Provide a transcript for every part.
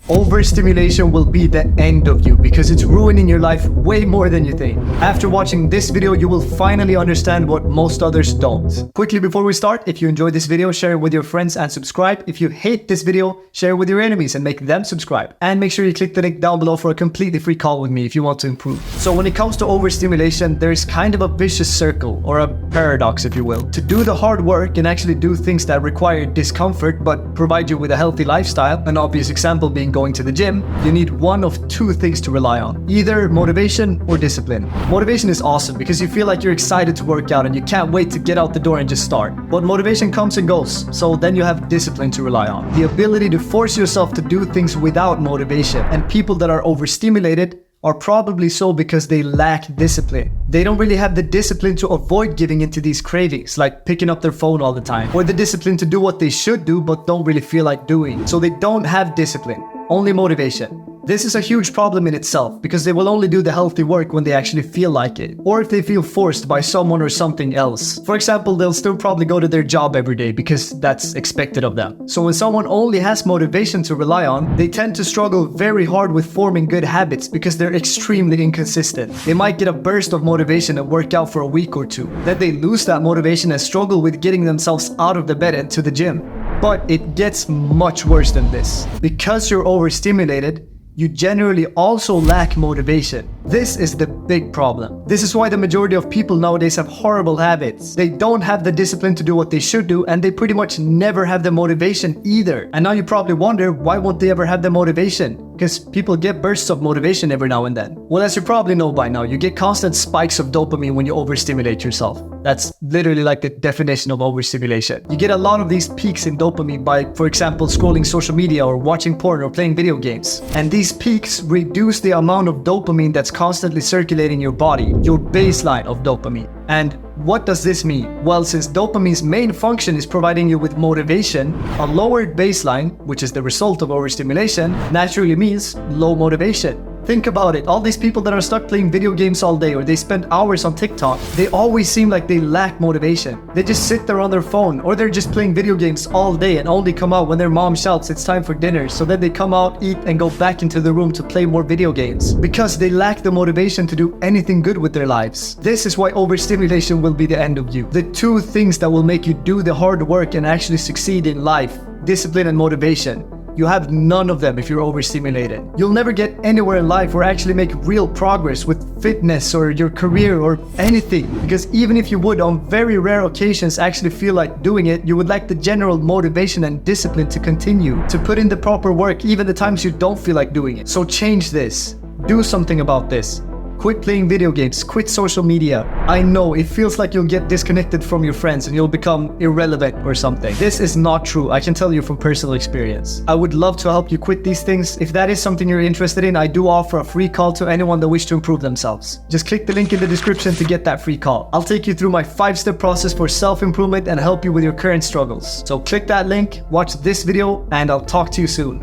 Overstimulation will be the end of you because it's ruining your life way more than you think. After watching this video, you will finally understand what most others don't. Quickly before we start, if you enjoyed this video, share it with your friends and subscribe. If you hate this video, share it with your enemies and make them subscribe. And make sure you click the link down below for a completely free call with me if you want to improve. So when it comes to overstimulation, there is kind of a vicious circle, or a paradox if you will. To do the hard work and actually do things that require discomfort but provide you with a healthy lifestyle, an obvious example being going to the gym, you need one of two things to rely on: either motivation or discipline. Motivation is awesome because you feel like you're excited to work out and you can't wait to get out the door and just start. But motivation comes and goes, so then you have discipline to rely on. The ability to force yourself to do things without motivation. And people that are overstimulated are probably so because they lack discipline. They don't really have the discipline to avoid giving into these cravings, like picking up their phone all the time, or the discipline to do what they should do but don't really feel like doing. So they don't have discipline, only motivation. This is a huge problem in itself because they will only do the healthy work when they actually feel like it, or if they feel forced by someone or something else. For example, they'll still probably go to their job every day because that's expected of them. So when someone only has motivation to rely on, they tend to struggle very hard with forming good habits because they're extremely inconsistent. They might get a burst of motivation and work out for a week or two. Then they lose that motivation and struggle with getting themselves out of the bed and to the gym. But it gets much worse than this. Because you're overstimulated, you generally also lack motivation. This is the big problem. This is why the majority of people nowadays have horrible habits. They don't have the discipline to do what they should do, and they pretty much never have the motivation either. And now you probably wonder, why won't they ever have the motivation? Because people get bursts of motivation every now and then. Well, as you probably know by now, you get constant spikes of dopamine when you overstimulate yourself. That's literally like the definition of overstimulation. You get a lot of these peaks in dopamine by, for example, scrolling social media or watching porn or playing video games. And these peaks reduce the amount of dopamine that's constantly circulating your body, your baseline of dopamine. And what does this mean? Well, since dopamine's main function is providing you with motivation, a lowered baseline, which is the result of overstimulation, naturally means low motivation. Think about it, all these people that are stuck playing video games all day or they spend hours on TikTok, they always seem like they lack motivation. They just sit there on their phone, or they're just playing video games all day and only come out when their mom shouts it's time for dinner, so then they come out, eat, and go back into the room to play more video games because they lack the motivation to do anything good with their lives. This is why overstimulation will be the end of you. The two things that will make you do the hard work and actually succeed in life: discipline and motivation. You have none of them if you're overstimulated. You'll never get anywhere in life or actually make real progress with fitness or your career or anything. Because even if you would on very rare occasions actually feel like doing it, you would lack the general motivation and discipline to continue, to put in the proper work even the times you don't feel like doing it. So change this. Do something about this. Quit playing video games, quit social media. I know it feels like you'll get disconnected from your friends and you'll become irrelevant or something. This is not true, I can tell you from personal experience. I would love to help you quit these things. If that is something you're interested in, I do offer a free call to anyone that wish to improve themselves. Just click the link in the description to get that free call. I'll take you through my 5-step process for self-improvement and help you with your current struggles. So click that link, watch this video, and I'll talk to you soon.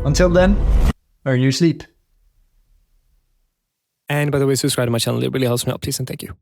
Until then, earn your sleep. And by the way, subscribe to my channel. It really helps me out. Please and thank you.